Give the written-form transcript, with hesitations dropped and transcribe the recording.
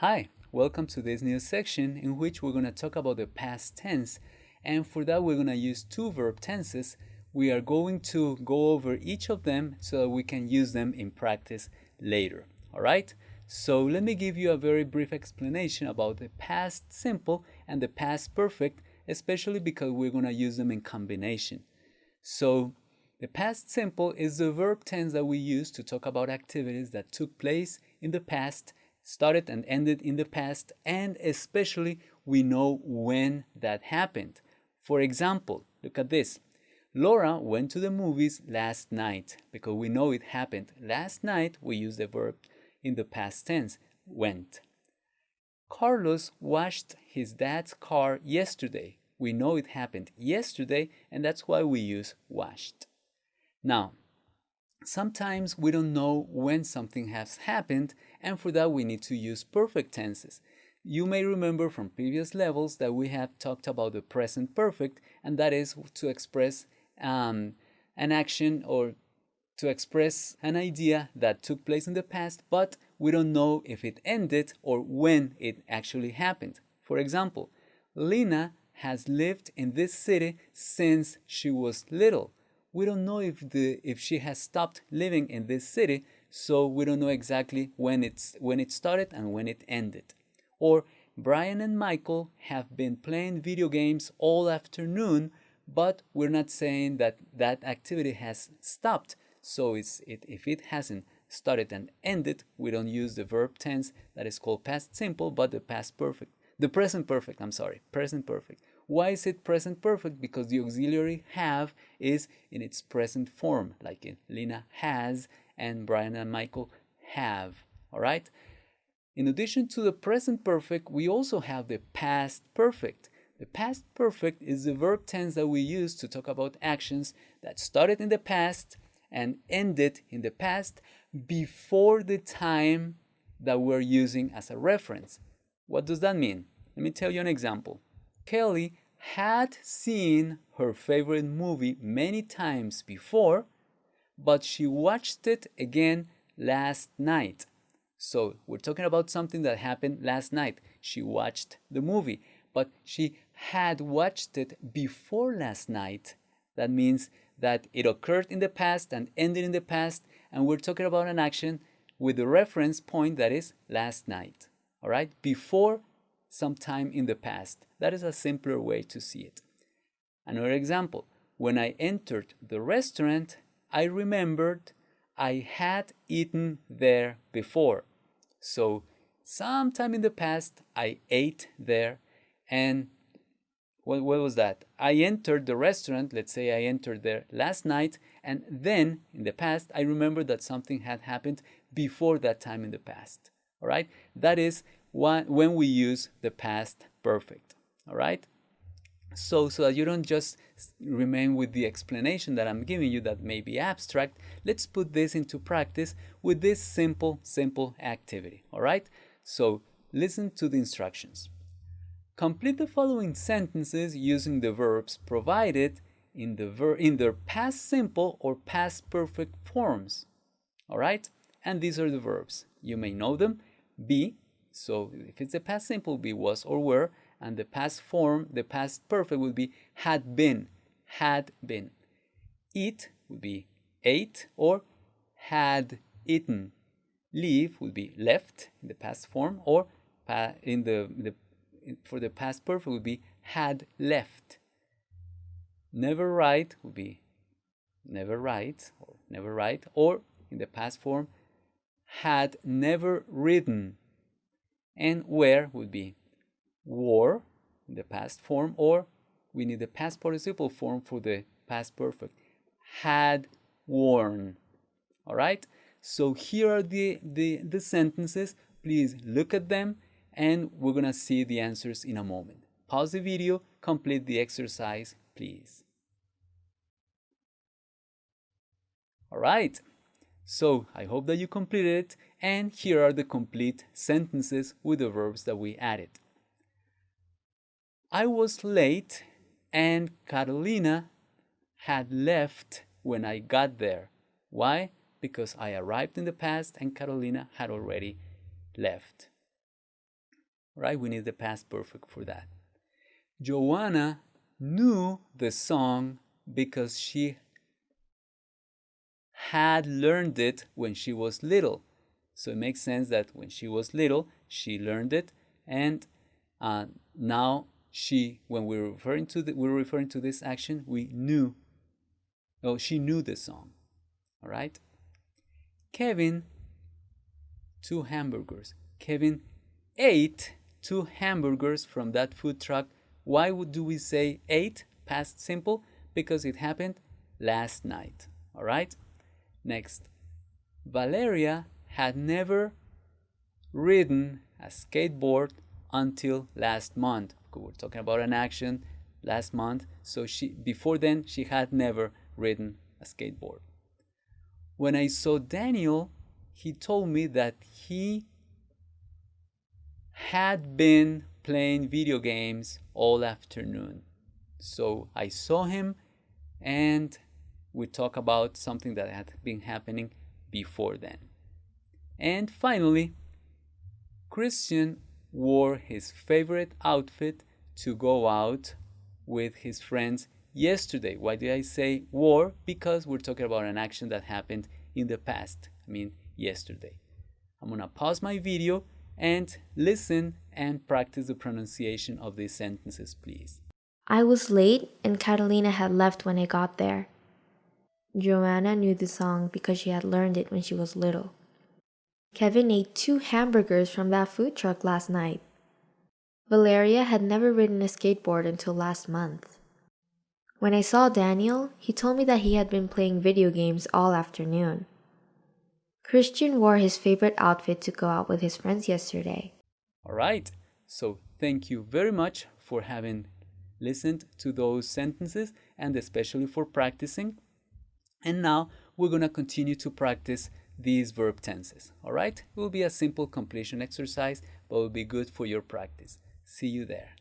Hi, welcome to this new section in which we're going to talk about the past tense. And for that, we're going to use two verb tenses. We are going to go over each of them so that we can use them in practice later. All right? So let me give you a very brief explanation about the past simple and the past perfect, especially because we're going to use them in combination. So the past simple is the verb tense that we use to talk about activities that took place in the past, started and ended in the past, and especially we know when that happened. For example, look at this. Laura went to the movies last night. Because we know it happened last night, we use the verb in the past tense, went. Carlos washed his dad's car yesterday. We know it happened yesterday, and that's why we use washed. Now, sometimes we don't know when something has happened, and for that we need to use perfect tenses. You may remember from previous levels that we have talked about the present perfect, and that is to express an action or to express an idea that took place in the past, but we don't know if it ended or when it actually happened. For example, Lina has lived in this city since she was little. We don't know if she has stopped living in this city, so we don't know exactly when it started and when it ended. Or Brian and Michael have been playing video games all afternoon, but we're not saying that that activity has stopped. So if it hasn't started and ended, we don't use the verb tense that is called past simple, but the past perfect. The present perfect, present perfect. Why is it present perfect? Because the auxiliary have is in its present form, like in Lina has and Brian and Michael have. All right? In addition to the present perfect, we also have the past perfect. The past perfect is the verb tense that we use to talk about actions that started in the past and ended in the past before the time that we're using as a reference. What does that mean? Let me tell you an example. Kelly had seen her favorite movie many times before, but she watched it again last night. So we're talking about something that happened last night. She watched the movie, but she had watched it before last night. That means that it occurred in the past and ended in the past, and we're talking about an action with the reference point that is last night. All right? Before sometime in the past. That is a simpler way to see it. Another example. When I entered the restaurant, I remembered I had eaten there before. So sometime in the past, I ate there. And what was that? I entered the restaurant, let's say I entered there last night, and then in the past, I remembered that something had happened before that time in the past. All right? That is when we use the past perfect. All right? So that you don't just remain with the explanation that I'm giving you that may be abstract, let's put this into practice with this simple activity. All right? So listen to the instructions. Complete the following sentences using the verbs provided in their past simple or past perfect forms. All right? And these are the verbs. You may know them. Be. So if it's the past simple, be, was, or were, and the past form, the past perfect would be had been. Eat would be ate or had eaten. Leave would be left in the past form, or for the past perfect would be had left. Never write would be never write, or in the past form had never ridden. And wear would be wore in the past form, or we need the past participle form for the past perfect, had worn. All right? So here are the sentences. Please look at them, and we're going to see the answers in a moment. Pause the video, complete the exercise, please. All right. So I hope that you completed it, and here are the complete sentences with the verbs that we added. I was late and Carolina had left when I got there. Why? Because I arrived in the past and Carolina had already left. All right, we need the past perfect for that. Joanna knew the song because she had learned it when she was little. So it makes sense that when she was little, she learned it, and now when we're referring to this action, she knew the song. All right. Kevin, 2 hamburgers. Kevin ate 2 hamburgers from that food truck. Why do we say ate, past simple? Because it happened last night. All right. Next, Valeria had never ridden a skateboard until last month. We're talking about an action last month, so before then she had never ridden a skateboard. When I saw Daniel, he told me that he had been playing video games all afternoon. So I saw him and we talk about something that had been happening before then. And finally, Christian wore his favorite outfit to go out with his friends yesterday. Why did I say wore? Because we're talking about an action that happened in the past. I mean, yesterday. I'm gonna pause my video and listen and practice the pronunciation of these sentences, please. I was late and Catalina had left when I got there. Joanna knew the song because she had learned it when she was little. Kevin ate 2 hamburgers from that food truck last night. Valeria had never ridden a skateboard until last month. When I saw Daniel, he told me that he had been playing video games all afternoon. Christian wore his favorite outfit to go out with his friends yesterday. All right, so thank you very much for having listened to those sentences and especially for practicing. And now we're going to continue to practice these verb tenses. All right, it will be a simple completion exercise, but it will be good for your practice. See you there.